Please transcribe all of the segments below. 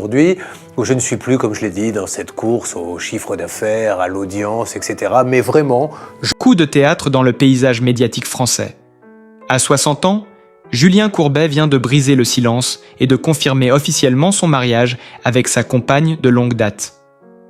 aujourd'hui, où je ne suis plus, comme je l'ai dit, dans cette course au chiffre d'affaires, à l'audience, etc. Mais vraiment, Coup de théâtre dans le paysage médiatique français. À 60 ans, Julien Courbet vient de briser le silence et de confirmer officiellement son mariage avec sa compagne de longue date.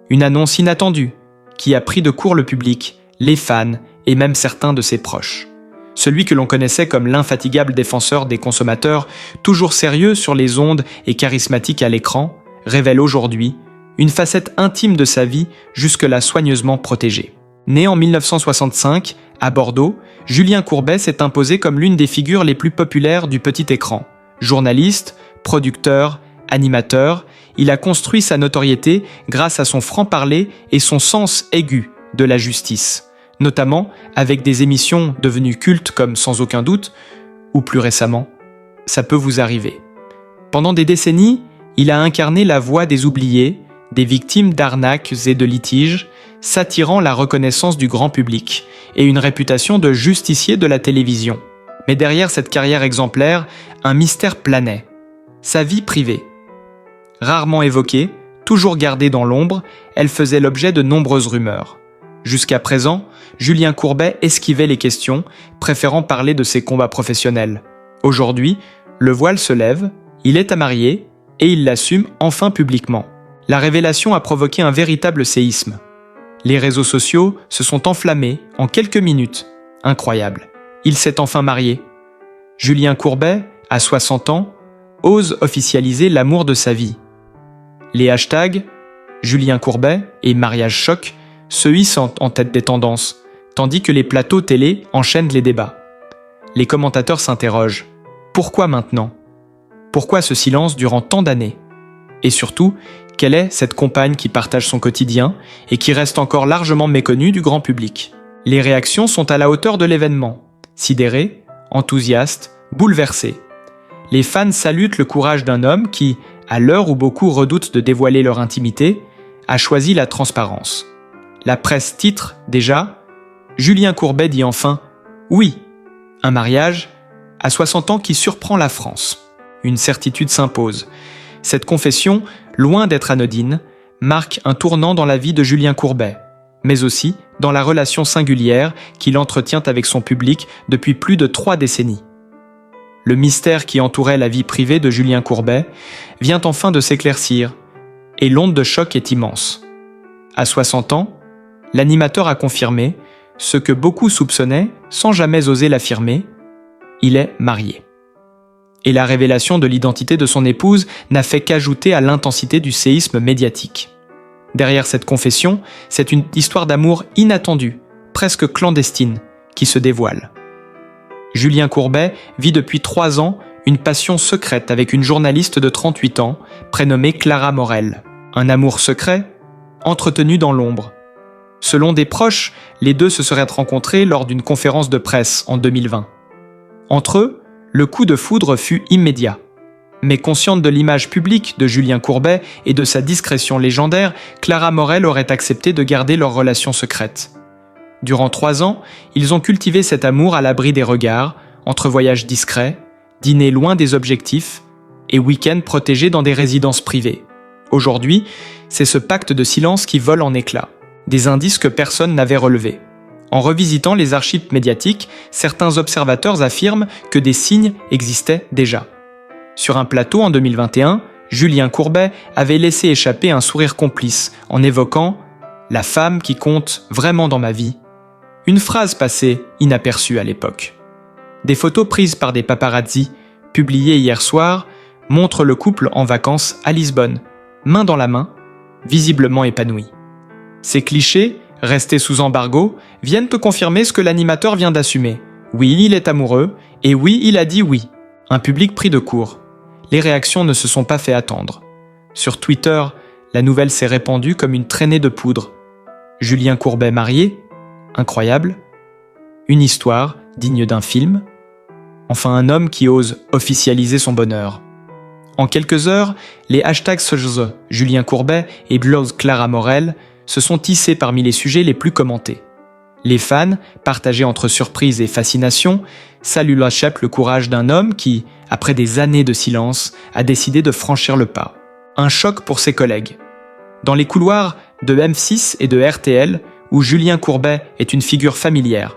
Une annonce inattendue qui a pris de court le public, les fans et même certains de ses proches. Celui que l'on connaissait comme l'infatigable défenseur des consommateurs, toujours sérieux sur les ondes et charismatique à l'écran, révèle aujourd'hui une facette intime de sa vie jusque-là soigneusement protégée. Né en 1965, à Bordeaux, Julien Courbet s'est imposé comme l'une des figures les plus populaires du petit écran. Journaliste, producteur, animateur, il a construit sa notoriété grâce à son franc-parler et son sens aigu de la justice, notamment avec des émissions devenues cultes comme Sans aucun doute, ou plus récemment, Ça peut vous arriver. Pendant des décennies, il a incarné la voix des oubliés, des victimes d'arnaques et de litiges, s'attirant la reconnaissance du grand public et une réputation de justicier de la télévision. Mais derrière cette carrière exemplaire, un mystère planait. Sa vie privée. Rarement évoquée, toujours gardée dans l'ombre, elle faisait l'objet de nombreuses rumeurs. Jusqu'à présent, Julien Courbet esquivait les questions, préférant parler de ses combats professionnels. Aujourd'hui, le voile se lève, il est à marier et il l'assume enfin publiquement. La révélation a provoqué un véritable séisme. Les réseaux sociaux se sont enflammés en quelques minutes. Incroyable. Il s'est enfin marié. Julien Courbet, à 60 ans, ose officialiser l'amour de sa vie. Les hashtags Julien Courbet et mariage choc se hissent en tête des tendances, tandis que les plateaux télé enchaînent les débats. Les commentateurs s'interrogent. Pourquoi maintenant ? Pourquoi ce silence durant tant d'années ? Et surtout, quelle est cette compagne qui partage son quotidien et qui reste encore largement méconnue du grand public ? Les réactions sont à la hauteur de l'événement. Sidérés, enthousiastes, bouleversés. Les fans salutent le courage d'un homme qui, à l'heure où beaucoup redoutent de dévoiler leur intimité, a choisi la transparence. La presse titre, déjà, Julien Courbet dit enfin « Oui ». Un mariage, à 60 ans, qui surprend la France. Une certitude s'impose. Cette confession, loin d'être anodine, marque un tournant dans la vie de Julien Courbet, mais aussi dans la relation singulière qu'il entretient avec son public depuis plus de 3 décennies. Le mystère qui entourait la vie privée de Julien Courbet vient enfin de s'éclaircir, et l'onde de choc est immense. À 60 ans, l'animateur a confirmé ce que beaucoup soupçonnaient sans jamais oser l'affirmer, il est marié. Et la révélation de l'identité de son épouse n'a fait qu'ajouter à l'intensité du séisme médiatique. Derrière cette confession, c'est une histoire d'amour inattendue, presque clandestine, qui se dévoile. Julien Courbet vit depuis 3 ans une passion secrète avec une journaliste de 38 ans, prénommée Clara Morel. Un amour secret, entretenu dans l'ombre. Selon des proches, les deux se seraient rencontrés lors d'une conférence de presse en 2020. Entre eux, le coup de foudre fut immédiat. Mais consciente de l'image publique de Julien Courbet et de sa discrétion légendaire, Clara Morel aurait accepté de garder leur relation secrète. Durant 3 ans, ils ont cultivé cet amour à l'abri des regards, entre voyages discrets, dîners loin des objectifs et week-ends protégés dans des résidences privées. Aujourd'hui, c'est ce pacte de silence qui vole en éclats, des indices que personne n'avait relevés. En revisitant les archives médiatiques, certains observateurs affirment que des signes existaient déjà. Sur un plateau en 2021, Julien Courbet avait laissé échapper un sourire complice en évoquant « la femme qui compte vraiment dans ma vie ». Une phrase passée inaperçue à l'époque. Des photos prises par des paparazzi, publiées hier soir, montrent le couple en vacances à Lisbonne, main dans la main, visiblement épanoui. Ces clichés, restés sous embargo, viennent te confirmer ce que l'animateur vient d'assumer. Oui, il est amoureux, et oui, il a dit oui. Un public pris de court. Les réactions ne se sont pas fait attendre. Sur Twitter, la nouvelle s'est répandue comme une traînée de poudre. Julien Courbet marié ? Incroyable. Une histoire digne d'un film. Enfin un homme qui ose officialiser son bonheur. En quelques heures, les hashtags Julien Courbet et Blows Clara Morel se sont tissés parmi les sujets les plus commentés. Les fans, partagés entre surprise et fascination, saluent la chape le courage d'un homme qui, après des années de silence, a décidé de franchir le pas. Un choc pour ses collègues. Dans les couloirs de M6 et de RTL, où Julien Courbet est une figure familière,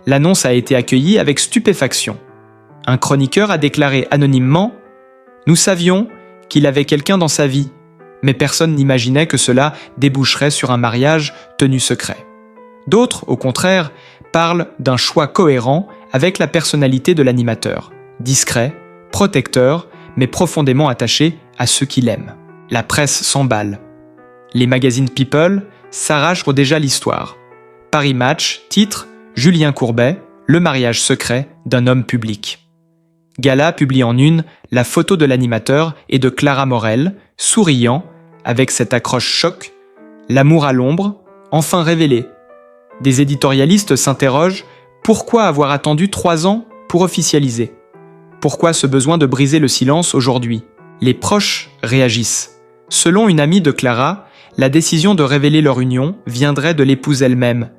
l'annonce a été accueillie avec stupéfaction. Un chroniqueur a déclaré anonymement « Nous savions qu'il avait quelqu'un dans sa vie, mais personne n'imaginait que cela déboucherait sur un mariage tenu secret. » D'autres, au contraire, parlent d'un choix cohérent avec la personnalité de l'animateur, discret, protecteur, mais profondément attaché à ceux qu'il aime. La presse s'emballe. Les magazines People s'arrachent déjà l'histoire. Paris Match titre « Julien Courbet, le mariage secret d'un homme public ». Gala publie en une la photo de l'animateur et de Clara Morel, souriant, avec cette accroche choc, « L'amour à l'ombre, enfin révélé ». Des éditorialistes s'interrogent « Pourquoi avoir attendu 3 ans pour officialiser ? Pourquoi ce besoin de briser le silence aujourd'hui ?» Les proches réagissent. Selon une amie de Clara, la décision de révéler leur union viendrait de l'épouse elle-même.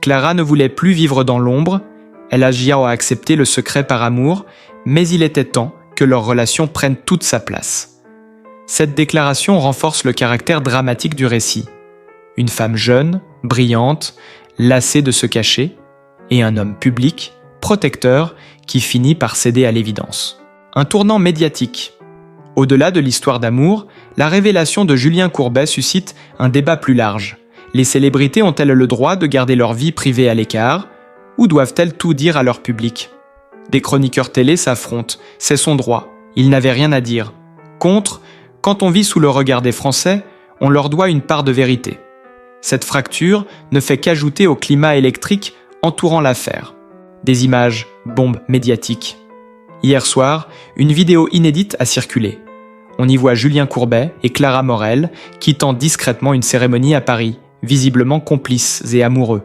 Clara ne voulait plus vivre dans l'ombre, elle agia à accepter le secret par amour, mais il était temps que leur relation prenne toute sa place. Cette déclaration renforce le caractère dramatique du récit. Une femme jeune, brillante, lassée de se cacher, et un homme public, protecteur, qui finit par céder à l'évidence. Un tournant médiatique. Au-delà de l'histoire d'amour, la révélation de Julien Courbet suscite un débat plus large. Les célébrités ont-elles le droit de garder leur vie privée à l'écart, ou doivent-elles tout dire à leur public ? Des chroniqueurs télé s'affrontent, c'est son droit, ils n'avaient rien à dire. Contre, quand on vit sous le regard des Français, on leur doit une part de vérité. Cette fracture ne fait qu'ajouter au climat électrique entourant l'affaire. Des images, bombes médiatiques. Hier soir, une vidéo inédite a circulé. On y voit Julien Courbet et Clara Morel quittant discrètement une cérémonie à Paris, visiblement complices et amoureux.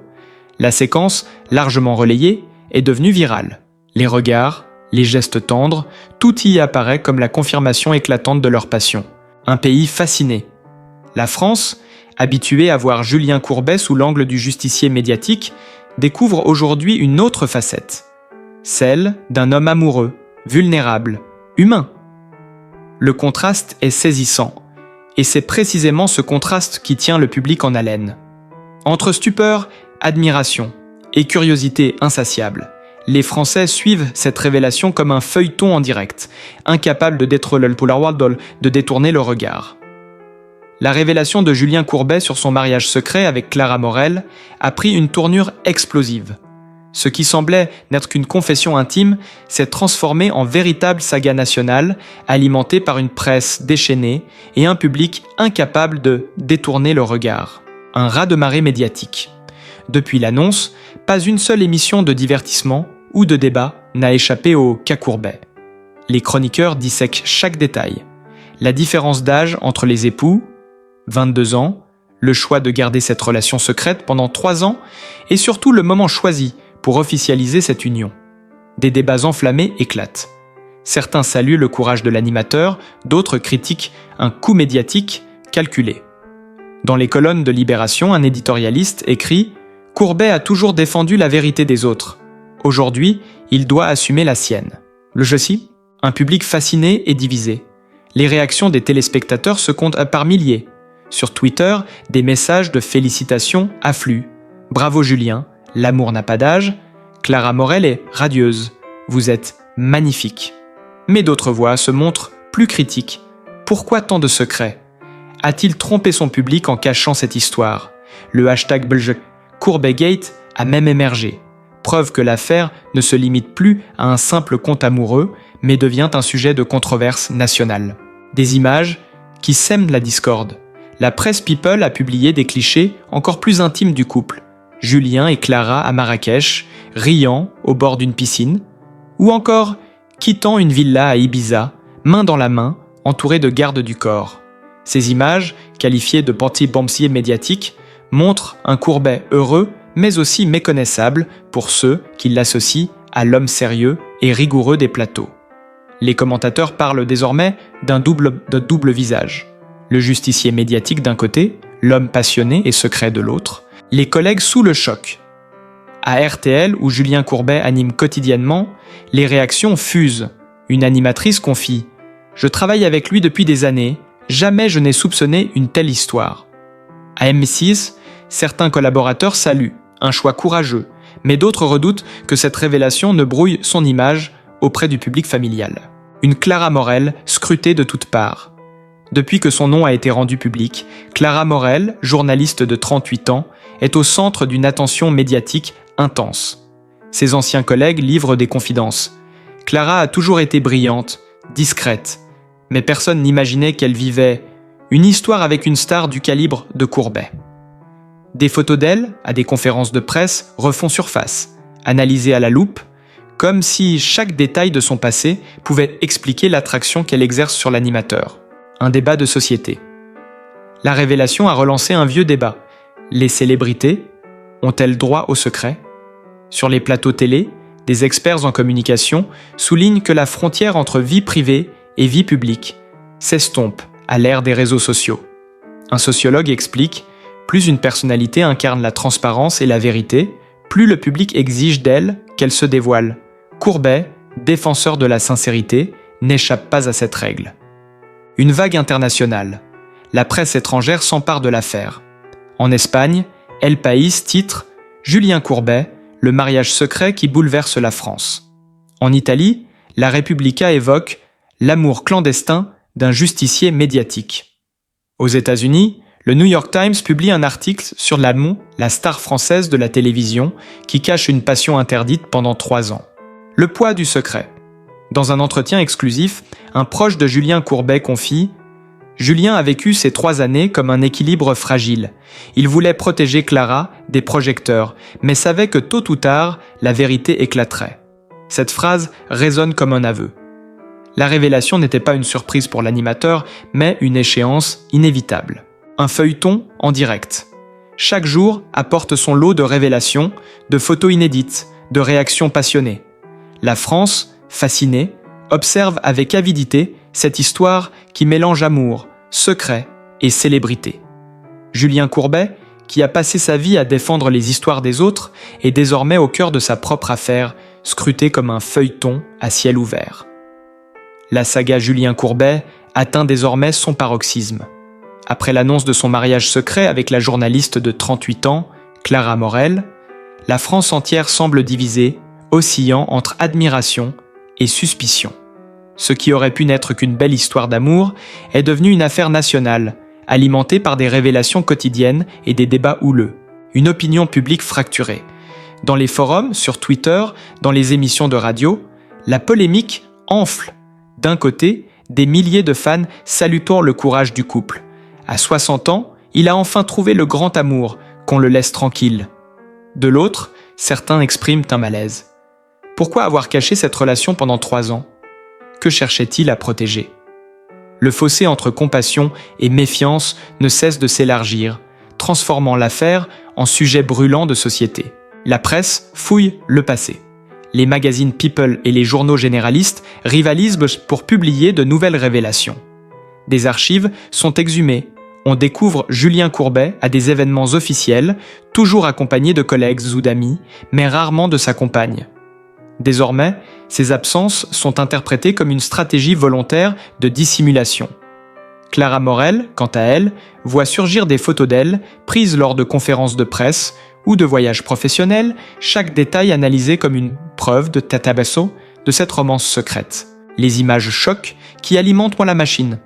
La séquence, largement relayée, est devenue virale. Les regards, les gestes tendres, tout y apparaît comme la confirmation éclatante de leur passion. Un pays fasciné. La France, habituée à voir Julien Courbet sous l'angle du justicier médiatique, découvre aujourd'hui une autre facette. Celle d'un homme amoureux, vulnérable, humain. Le contraste est saisissant, et c'est précisément ce contraste qui tient le public en haleine. Entre stupeur, admiration et curiosité insatiable, les Français suivent cette révélation comme un feuilleton en direct, incapable de détourner le regard. La révélation de Julien Courbet sur son mariage secret avec Clara Morel a pris une tournure explosive. Ce qui semblait n'être qu'une confession intime s'est transformé en véritable saga nationale, alimentée par une presse déchaînée et un public incapable de détourner le regard. Un raz-de-marée médiatique. Depuis l'annonce, pas une seule émission de divertissement ou de débat n'a échappé au cas Courbet. Les chroniqueurs dissèquent chaque détail. La différence d'âge entre les époux, 22 ans, le choix de garder cette relation secrète pendant 3 ans et surtout le moment choisi pour officialiser cette union. Des débats enflammés éclatent. Certains saluent le courage de l'animateur, d'autres critiquent un coup médiatique calculé. Dans les colonnes de Libération, un éditorialiste écrit « Courbet a toujours défendu la vérité des autres. Aujourd'hui, il doit assumer la sienne. » Je cite, un public fasciné et divisé. Les réactions des téléspectateurs se comptent par milliers. Sur Twitter, des messages de félicitations affluent. « Bravo Julien, l'amour n'a pas d'âge. Clara Morel est radieuse. Vous êtes magnifique. » Mais d'autres voix se montrent plus critiques. Pourquoi tant de secrets ? A-t-il trompé son public en cachant cette histoire ? Le hashtag #CourbetGate a même émergé. Preuve que l'affaire ne se limite plus à un simple conte amoureux, mais devient un sujet de controverse nationale. Des images qui sèment la discorde. La presse People a publié des clichés encore plus intimes du couple. Julien et Clara à Marrakech, riant au bord d'une piscine, ou encore quittant une villa à Ibiza, main dans la main, entourés de gardes du corps. Ces images, qualifiées de panty-bombsier médiatique, montrent un Courbet heureux, mais aussi méconnaissable pour ceux qui l'associent à l'homme sérieux et rigoureux des plateaux. Les commentateurs parlent désormais d'un double visage. Le justicier médiatique d'un côté, l'homme passionné et secret de l'autre, les collègues sous le choc. À RTL, où Julien Courbet anime quotidiennement, les réactions fusent. Une animatrice confie « Je travaille avec lui depuis des années, Jamais je n'ai soupçonné une telle histoire. À M6, certains collaborateurs saluent, un choix courageux, mais d'autres redoutent que cette révélation ne brouille son image auprès du public familial. Une Clara Morel scrutée de toutes parts. Depuis que son nom a été rendu public, Clara Morel, journaliste de 38 ans, est au centre d'une attention médiatique intense. Ses anciens collègues livrent des confidences. Clara a toujours été brillante, discrète, mais personne n'imaginait qu'elle vivait une histoire avec une star du calibre de Courbet. Des photos d'elle, à des conférences de presse, refont surface, analysées à la loupe, comme si chaque détail de son passé pouvait expliquer l'attraction qu'elle exerce sur l'animateur. Un débat de société. La révélation a relancé un vieux débat. Les célébrités ont-elles droit au secret ? Sur les plateaux télé, des experts en communication soulignent que la frontière entre vie privée et vie publique s'estompe à l'ère des réseaux sociaux. Un sociologue explique « Plus une personnalité incarne la transparence et la vérité, plus le public exige d'elle qu'elle se dévoile. Courbet, défenseur de la sincérité, n'échappe pas à cette règle. » Une vague internationale. La presse étrangère s'empare de l'affaire. En Espagne, El País titre « Julien Courbet, le mariage secret qui bouleverse la France ». En Italie, la Repubblica évoque « l'amour clandestin d'un justicier médiatique ». Aux États-Unis, le New York Times publie un article sur Lamont, la star française de la télévision, qui cache une passion interdite pendant 3 ans. Le poids du secret. Dans un entretien exclusif, un proche de Julien Courbet confie « Julien a vécu ces 3 années comme un équilibre fragile. Il voulait protéger Clara des projecteurs, mais savait que tôt ou tard, la vérité éclaterait. » Cette phrase résonne comme un aveu. La révélation n'était pas une surprise pour l'animateur, mais une échéance inévitable. Un feuilleton en direct. Chaque jour apporte son lot de révélations, de photos inédites, de réactions passionnées. La France, fascinée, observe avec avidité cette histoire qui mélange amour, secret et célébrité. Julien Courbet, qui a passé sa vie à défendre les histoires des autres, est désormais au cœur de sa propre affaire, scruté comme un feuilleton à ciel ouvert. La saga Julien Courbet atteint désormais son paroxysme. Après l'annonce de son mariage secret avec la journaliste de 38 ans, Clara Morel, la France entière semble divisée, oscillant entre admiration et suspicion. Ce qui aurait pu n'être qu'une belle histoire d'amour est devenu une affaire nationale, alimentée par des révélations quotidiennes et des débats houleux. Une opinion publique fracturée. Dans les forums, sur Twitter, dans les émissions de radio, la polémique enfle. D'un côté, des milliers de fans saluant le courage du couple. À 60 ans, il a enfin trouvé le grand amour, qu'on le laisse tranquille. De l'autre, certains expriment un malaise. Pourquoi avoir caché cette relation pendant 3 ans ? Que cherchait-il à protéger ? Le fossé entre compassion et méfiance ne cesse de s'élargir, transformant l'affaire en sujet brûlant de société. La presse fouille le passé. Les magazines People et les journaux généralistes rivalisent pour publier de nouvelles révélations. Des archives sont exhumées. On découvre Julien Courbet à des événements officiels, toujours accompagné de collègues ou d'amis, mais rarement de sa compagne. Désormais, ces absences sont interprétées comme une stratégie volontaire de dissimulation. Clara Morel, quant à elle, voit surgir des photos d'elle, prises lors de conférences de presse ou de voyages professionnels, chaque détail analysé comme une preuve de tatabasso de cette romance secrète. Les images choc qui alimentent la machine.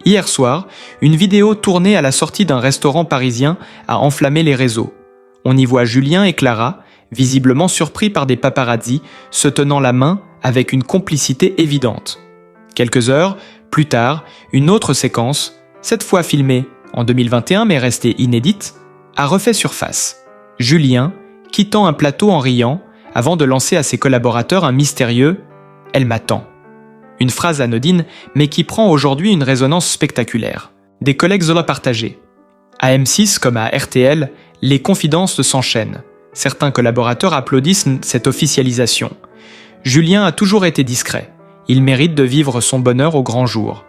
Hier soir, une vidéo tournée à la sortie d'un restaurant parisien a enflammé les réseaux. On y voit Julien et Clara, visiblement surpris par des paparazzis, se tenant la main avec une complicité évidente. Quelques heures plus tard, une autre séquence, cette fois filmée en 2021 mais restée inédite, a refait surface. Julien, quittant un plateau en riant, avant de lancer à ses collaborateurs un mystérieux « Elle m'attend ». Une phrase anodine, mais qui prend aujourd'hui une résonance spectaculaire. Des collègues l'ont partagé. À M6 comme à RTL, les confidences s'enchaînent. Certains collaborateurs applaudissent cette officialisation. Julien a toujours été discret. Il mérite de vivre son bonheur au grand jour.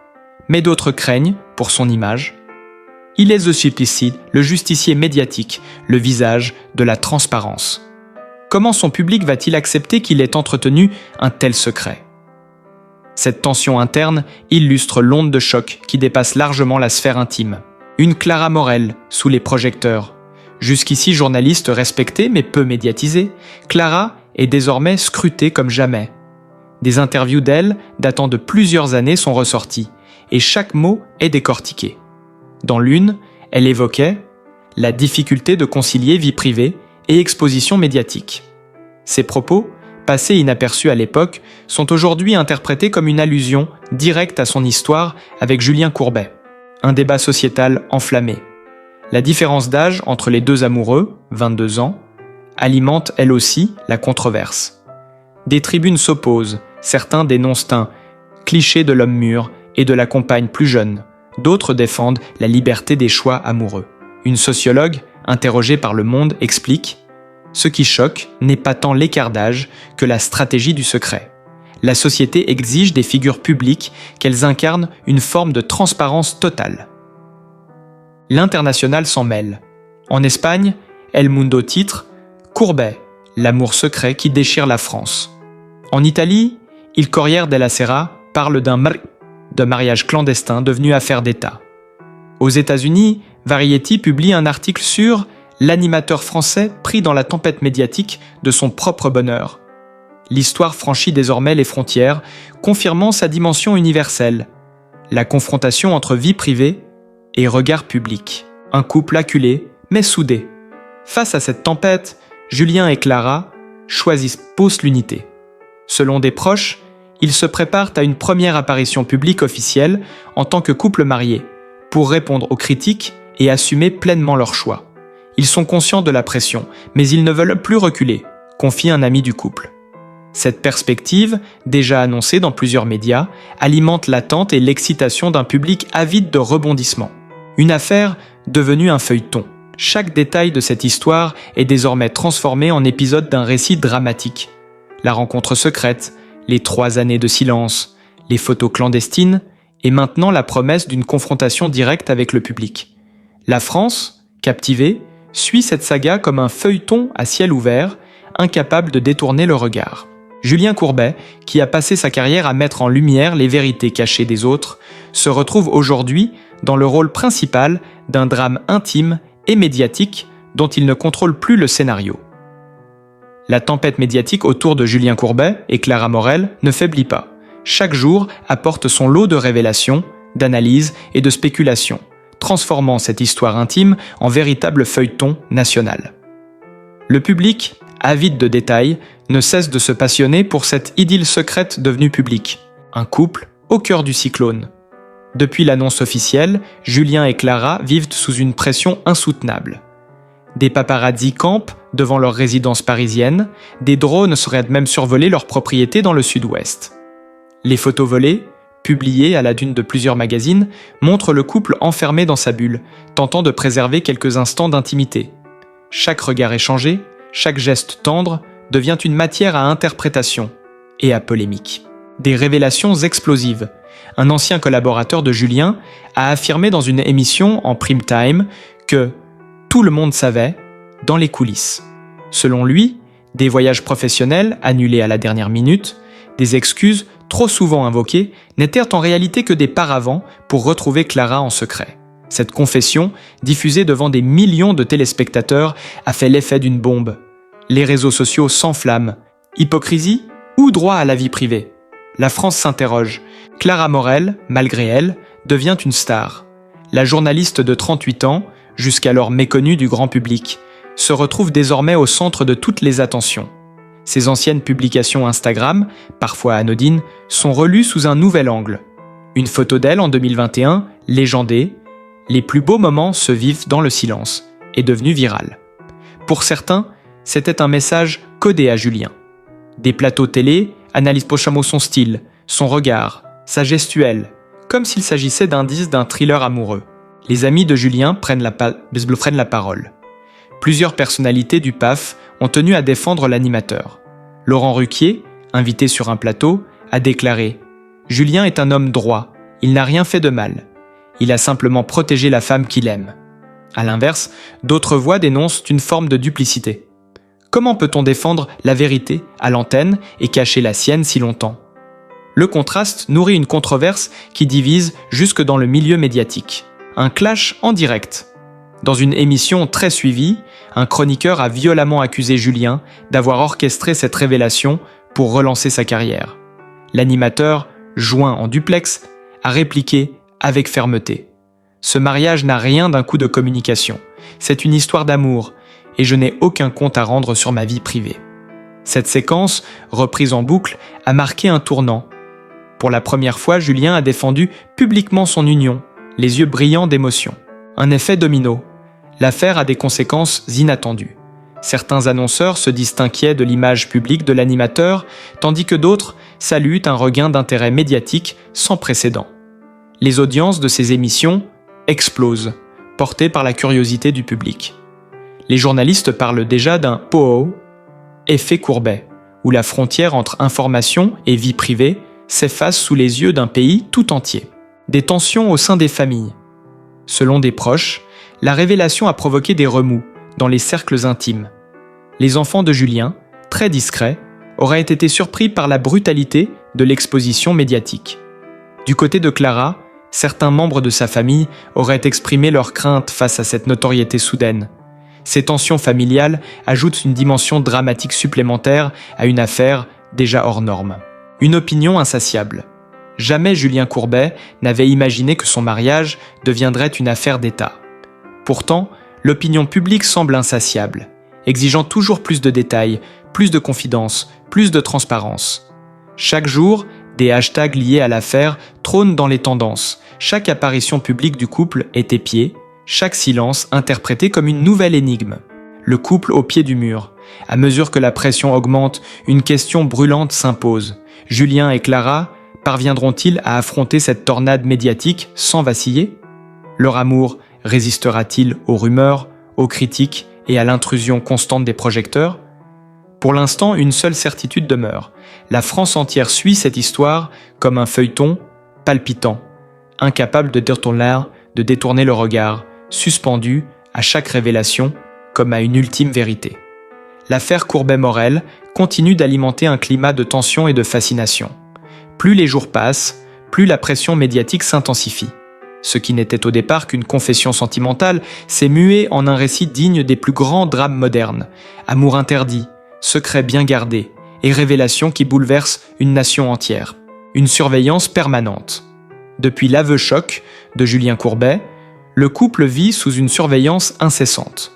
Mais d'autres craignent, pour son image. Il est The Supplicide, le justicier médiatique, le visage de la transparence. Comment son public va-t-il accepter qu'il ait entretenu un tel secret ? Cette tension interne illustre l'onde de choc qui dépasse largement la sphère intime. Une Clara Morel sous les projecteurs. Jusqu'ici journaliste respectée mais peu médiatisée, Clara est désormais scrutée comme jamais. Des interviews d'elle datant de plusieurs années sont ressorties, et chaque mot est décortiqué. Dans l'une, elle évoquait la difficulté de concilier vie privée et exposition médiatique. Ses propos, passés inaperçus à l'époque, sont aujourd'hui interprétés comme une allusion directe à son histoire avec Julien Courbet. Un débat sociétal enflammé. La différence d'âge entre les deux amoureux, 22 ans, alimente elle aussi la controverse. Des tribunes s'opposent, certains dénoncent un cliché de l'homme mûr et de la compagne plus jeune, d'autres défendent la liberté des choix amoureux. Une sociologue, interrogée par Le Monde, explique « Ce qui choque n'est pas tant l'écart d'âge que la stratégie du secret. La société exige des figures publiques qu'elles incarnent une forme de transparence totale. » L'International s'en mêle. En Espagne, El Mundo titre « Courbet, l'amour secret qui déchire la France ». En Italie, Il Corriere della Sera parle de mariage clandestin devenu affaire d'État. Aux États-Unis, Variety publie un article sur « L'animateur français pris dans la tempête médiatique de son propre bonheur ». L'histoire franchit désormais les frontières, confirmant sa dimension universelle. La confrontation entre vie privée et regard public. Un couple acculé, mais soudé. Face à cette tempête, Julien et Clara choisissent l'unité. Selon des proches, ils se préparent à une première apparition publique officielle en tant que couple marié, pour répondre aux critiques et assumer pleinement leur choix. Ils sont conscients de la pression, mais ils ne veulent plus reculer, confie un ami du couple. Cette perspective, déjà annoncée dans plusieurs médias, alimente l'attente et l'excitation d'un public avide de rebondissements. Une affaire devenue un feuilleton. Chaque détail de cette histoire est désormais transformé en épisode d'un récit dramatique. La rencontre secrète, les 3 années de silence, les photos clandestines, et maintenant la promesse d'une confrontation directe avec le public. La France, captivée, suit cette saga comme un feuilleton à ciel ouvert, incapable de détourner le regard. Julien Courbet, qui a passé sa carrière à mettre en lumière les vérités cachées des autres, se retrouve aujourd'hui dans le rôle principal d'un drame intime et médiatique dont il ne contrôle plus le scénario. La tempête médiatique autour de Julien Courbet et Clara Morel ne faiblit pas. Chaque jour apporte son lot de révélations, d'analyses et de spéculations, transformant cette histoire intime en véritable feuilleton national. Le public, avide de détails, ne cesse de se passionner pour cette idylle secrète devenue publique. Un couple au cœur du cyclone. Depuis l'annonce officielle, Julien et Clara vivent sous une pression insoutenable. Des paparazzi campent devant leur résidence parisienne, des drones seraient même survolés leur propriété dans le sud-ouest. Les photos volées, publiées à la dune de plusieurs magazines, montrent le couple enfermé dans sa bulle, tentant de préserver quelques instants d'intimité. Chaque regard échangé, chaque geste tendre, devient une matière à interprétation et à polémique. Des révélations explosives. Un ancien collaborateur de Julien a affirmé dans une émission en prime time que tout le monde savait, dans les coulisses. Selon lui, des voyages professionnels annulés à la dernière minute, des excuses trop souvent invoquées, n'étaient en réalité que des paravents pour retrouver Clara en secret. Cette confession, diffusée devant des millions de téléspectateurs, a fait l'effet d'une bombe. Les réseaux sociaux s'enflamment. Hypocrisie ou droit à la vie privée? La France s'interroge. Clara Morel, malgré elle, devient une star. La journaliste de 38 ans, jusqu'alors méconnue du grand public, se retrouve désormais au centre de toutes les attentions. Ses anciennes publications Instagram, parfois anodines, sont relues sous un nouvel angle. Une photo d'elle en 2021, légendée, les plus beaux moments se vivent dans le silence, est devenue virale. Pour certains, c'était un message codé à Julien. Des plateaux télé analysent prochainement son style, son regard, sa gestuelle, comme s'il s'agissait d'indices d'un thriller amoureux. Les amis de Julien prennent la parole. Plusieurs personnalités du PAF ont tenu à défendre l'animateur. Laurent Ruquier, invité sur un plateau, a déclaré « Julien est un homme droit, il n'a rien fait de mal. Il a simplement protégé la femme qu'il aime. » À l'inverse, d'autres voix dénoncent une forme de duplicité. Comment peut-on défendre la vérité à l'antenne et cacher la sienne si longtemps? Le contraste nourrit une controverse qui divise jusque dans le milieu médiatique. Un clash en direct. Dans une émission très suivie, un chroniqueur a violemment accusé Julien d'avoir orchestré cette révélation pour relancer sa carrière. L'animateur, joint en duplex, a répliqué avec fermeté. Ce mariage n'a rien d'un coup de communication. C'est une histoire d'amour et je n'ai aucun compte à rendre sur ma vie privée. Cette séquence, reprise en boucle, a marqué un tournant. Pour la première fois, Julien a défendu publiquement son union, les yeux brillants d'émotion. Un effet domino. L'affaire a des conséquences inattendues. Certains annonceurs se disent inquiets de l'image publique de l'animateur, tandis que d'autres saluent un regain d'intérêt médiatique sans précédent. Les audiences de ces émissions explosent, portées par la curiosité du public. Les journalistes parlent déjà d'un POO, effet Courbet, où la frontière entre information et vie privée s'efface sous les yeux d'un pays tout entier. Des tensions au sein des familles. Selon des proches, la révélation a provoqué des remous dans les cercles intimes. Les enfants de Julien, très discrets, auraient été surpris par la brutalité de l'exposition médiatique. Du côté de Clara, certains membres de sa famille auraient exprimé leurs craintes face à cette notoriété soudaine. Ces tensions familiales ajoutent une dimension dramatique supplémentaire à une affaire déjà hors norme. Une opinion insatiable. Jamais Julien Courbet n'avait imaginé que son mariage deviendrait une affaire d'État. Pourtant, l'opinion publique semble insatiable, exigeant toujours plus de détails, plus de confidence, plus de transparence. Chaque jour, des hashtags liés à l'affaire trônent dans les tendances. Chaque apparition publique du couple est épiée, chaque silence interprété comme une nouvelle énigme. Le couple au pied du mur. À mesure que la pression augmente, une question brûlante s'impose. Julien et Clara parviendront-ils à affronter cette tornade médiatique sans vaciller? Leur amour résistera-t-il aux rumeurs, aux critiques et à l'intrusion constante des projecteurs? Pour l'instant, une seule certitude demeure. La France entière suit cette histoire comme un feuilleton palpitant, incapable de détourner le regard, suspendu à chaque révélation comme à une ultime vérité. L'affaire Courbet-Morel continue d'alimenter un climat de tension et de fascination. Plus les jours passent, plus la pression médiatique s'intensifie. Ce qui n'était au départ qu'une confession sentimentale s'est mué en un récit digne des plus grands drames modernes. Amour interdit, secret bien gardé et révélation qui bouleverse une nation entière. Une surveillance permanente. Depuis l'aveu choc de Julien Courbet, le couple vit sous une surveillance incessante.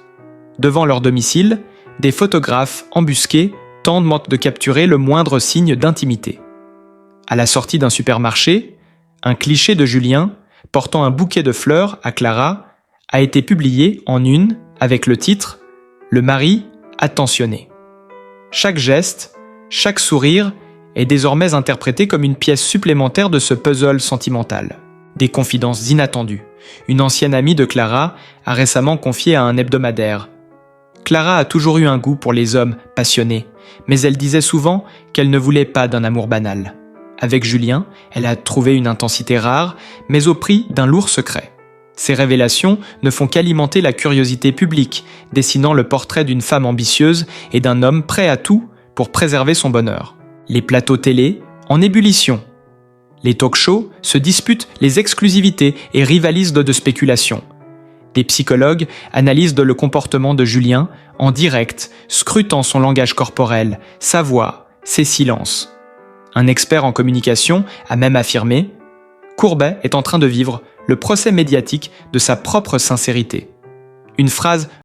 Devant leur domicile, des photographes embusqués tentent de capturer le moindre signe d'intimité. À la sortie d'un supermarché, un cliché de Julien, portant un bouquet de fleurs à Clara, a été publié en une avec le titre « Le mari attentionné ». Chaque geste, chaque sourire est désormais interprété comme une pièce supplémentaire de ce puzzle sentimental. Des confidences inattendues. Une ancienne amie de Clara a récemment confié à un hebdomadaire. Clara a toujours eu un goût pour les hommes passionnés, mais elle disait souvent qu'elle ne voulait pas d'un amour banal. Avec Julien, elle a trouvé une intensité rare, mais au prix d'un lourd secret. Ces révélations ne font qu'alimenter la curiosité publique, dessinant le portrait d'une femme ambitieuse et d'un homme prêt à tout pour préserver son bonheur. Les plateaux télé en ébullition. Les talk-shows se disputent les exclusivités et rivalisent de spéculations. Des psychologues analysent le comportement de Julien en direct, scrutant son langage corporel, sa voix, ses silences. Un expert en communication a même affirmé « Courbet est en train de vivre le procès médiatique de sa propre sincérité ». Une phrase